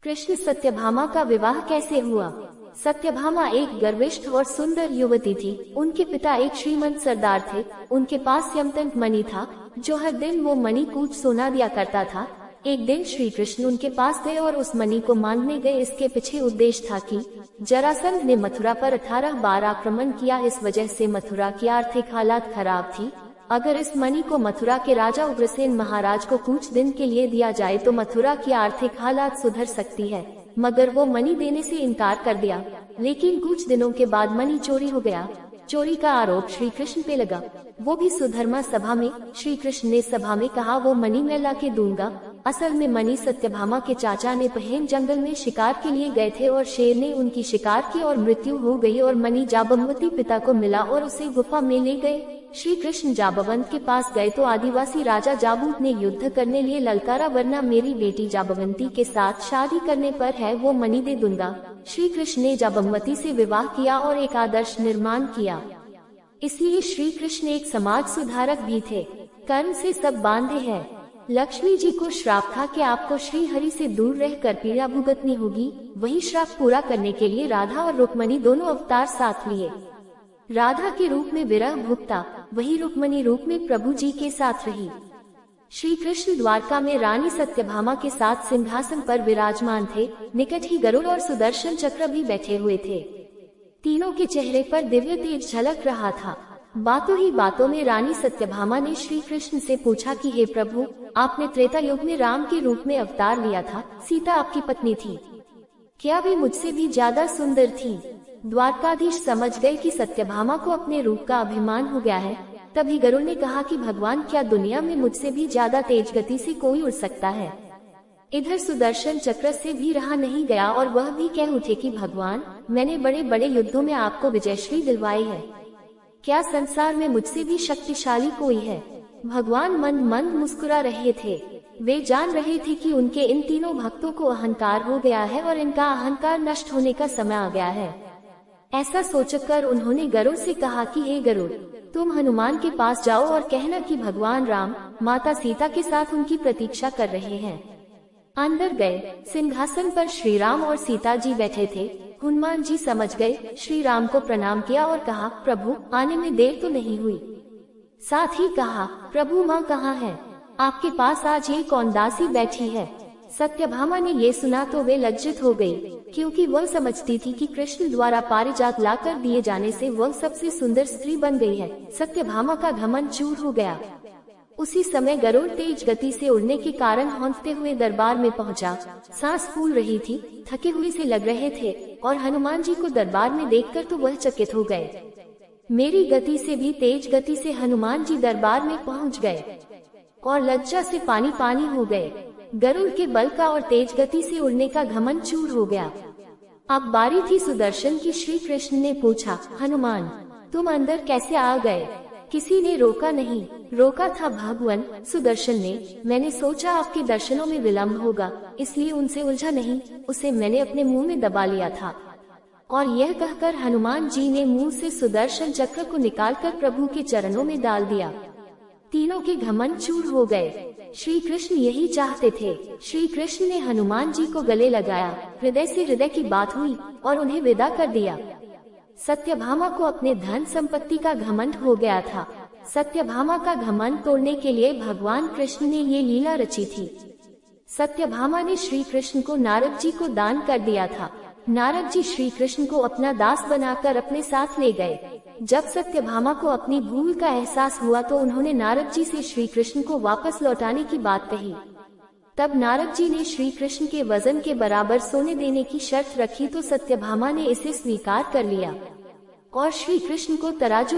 कृष्ण सत्यभामा का विवाह कैसे हुआ? सत्यभामा एक गर्विष्ठ और सुंदर युवती थी। उनके पिता एक श्रीमंत सरदार थे। उनके पास यमतंक मणि था, जो हर दिन वो मणि कूच सोना दिया करता था। एक दिन श्री कृष्ण उनके पास गए और उस मणि को मांगने गए। इसके पीछे उद्देश्य था कि जरासंध ने मथुरा पर 18 बार आक्रमण किया। इस वजह से मथुरा की आर्थिक हालत खराब थी। अगर इस मणि को मथुरा के राजा उग्रसेन महाराज को कुछ दिन के लिए दिया जाए तो मथुरा की आर्थिक हालत सुधर सकती है। मगर वो मणि देने से इनकार कर दिया। लेकिन कुछ दिनों के बाद मणि चोरी हो गया। चोरी का आरोप श्री कृष्ण पे लगा, वो भी सुधर्मा सभा में। श्री कृष्ण ने सभा में कहा, वो मणि मैं ला के दूंगा। असल में मणि सत्यभामा के चाचा ने पहन जंगल में शिकार के लिए गए थे और शेर ने उनकी शिकार की और मृत्यु हो गई और मणि जाबंवती पिता को मिला और उसे गुफा में ले गए। श्री कृष्ण जाबवंत के पास गए तो आदिवासी राजा जाबूत ने युद्ध करने लिए ललकारा, वरना मेरी बेटी जाबवंती के साथ शादी करने पर है वो मणि दे दूंगा। श्री कृष्ण ने जाबंवती से विवाह किया और एक आदर्श निर्माण किया। इसलिए श्री कृष्ण एक समाज सुधारक भी थे। कर्म से सब बांधे हैं। लक्ष्मी जी को श्राप था कि आपको श्री हरि से दूर रहकर पीड़ा भुगतनी होगी। वही श्राप पूरा करने के लिए राधा और रुक्मणी दोनों अवतार साथ लिए। राधा के रूप में विरह भुगता, वही रुक्मणी रूप में प्रभु जी के साथ रही। श्री कृष्ण द्वारका में रानी सत्यभामा के साथ सिंहासन पर विराजमान थे। निकट ही गरुड़ और सुदर्शन चक्र भी बैठे हुए थे। तीनों के चेहरे पर दिव्य तेज झलक रहा था। बातों ही बातों में रानी सत्यभामा ने श्री कृष्ण से पूछा कि हे प्रभु, आपने त्रेता युग में राम के रूप में अवतार लिया था। सीता आपकी पत्नी थी, क्या वे मुझसे भी ज्यादा सुंदर थी? द्वारकाधीश समझ गए कि सत्यभामा को अपने रूप का अभिमान हो गया है। तभी गरुड़ ने कहा कि भगवान, क्या दुनिया में मुझसे भी ज्यादा तेज गति से कोई उड़ सकता है? इधर सुदर्शन चक्र से भी रहा नहीं गया और वह भी कह उठे कि भगवान, मैंने बड़े बड़े युद्धों में आपको विजयश्री दिलवाई है। क्या संसार में मुझसे भी शक्तिशाली कोई है? भगवान मंद मंद मुस्कुरा रहे थे। वे जान रहे थे कि उनके इन तीनों भक्तों को अहंकार हो गया है और इनका अहंकार नष्ट होने का समय आ गया है। ऐसा सोचकर उन्होंने गरुड़ से कहा कि हे गरुड़, तुम हनुमान के पास जाओ और कहना कि भगवान राम माता सीता के साथ उनकी प्रतीक्षा कर रहे हैं। अंदर गए। सिंहासन पर श्री राम और सीता जी बैठे थे। हनुमान जी समझ गए। श्री राम को प्रणाम किया और कहा, प्रभु आने में देर तो नहीं हुई? साथ ही कहा, प्रभु माँ कहाँ है? आपके पास आज ये कौन दासी बैठी है? सत्यभामा ने ये सुना तो वे लज्जित हो गई, क्योंकि वह समझती थी कि कृष्ण द्वारा पारिजात लाकर दिए जाने से वह सबसे सुंदर स्त्री बन गई है। सत्यभामा का घमंड चूर हो गया। उसी समय गरुड़ तेज गति से उड़ने के कारण हौंकते हुए दरबार में पहुंचा। सांस फूल रही थी, थके हुए से लग रहे थे और हनुमान जी को दरबार में देखकर तो वह चकित हो गए। मेरी गति से भी तेज गति से हनुमान जी दरबार में पहुंच गए और लज्जा से पानी पानी हो गए। गरुड़ के बल का और तेज गति से उड़ने का घमंड चूर हो गया। अब बारी थी सुदर्शन की। श्री कृष्ण ने पूछा, हनुमान तुम अंदर कैसे आ गए? किसी ने रोका नहीं। रोका था भगवान सुदर्शन ने। मैंने सोचा आपके दर्शनों में विलंब होगा, इसलिए उनसे उलझा नहीं, उसे मैंने अपने मुंह में दबा लिया था। और यह कहकर हनुमान जी ने मुंह से सुदर्शन चक्र को निकालकर प्रभु के चरणों में डाल दिया। तीनों के घमंड चूर हो गए। श्री कृष्ण यही चाहते थे। श्री कृष्ण ने हनुमान जी को गले लगाया। हृदय से हृदय की बात हुई और उन्हें विदा कर दिया। सत्यभामा को अपने धन संपत्ति का घमंड हो गया था। सत्यभामा का घमंड तोड़ने के लिए भगवान कृष्ण ने ये लीला रची थी। सत्यभामा ने श्री कृष्ण को नारद जी को दान कर दिया था। नारद जी श्री कृष्ण को अपना दास बनाकर अपने साथ ले गए। जब सत्यभामा को अपनी भूल का एहसास हुआ तो उन्होंने नारद जी से श्री कृष्ण को वापस लौटाने की बात कही। तब नारद जी ने श्री कृष्ण के वजन के बराबर सोने देने की शर्त रखी तो सत्यभामा ने इसे स्वीकार कर लिया और श्री कृष्ण को तराजू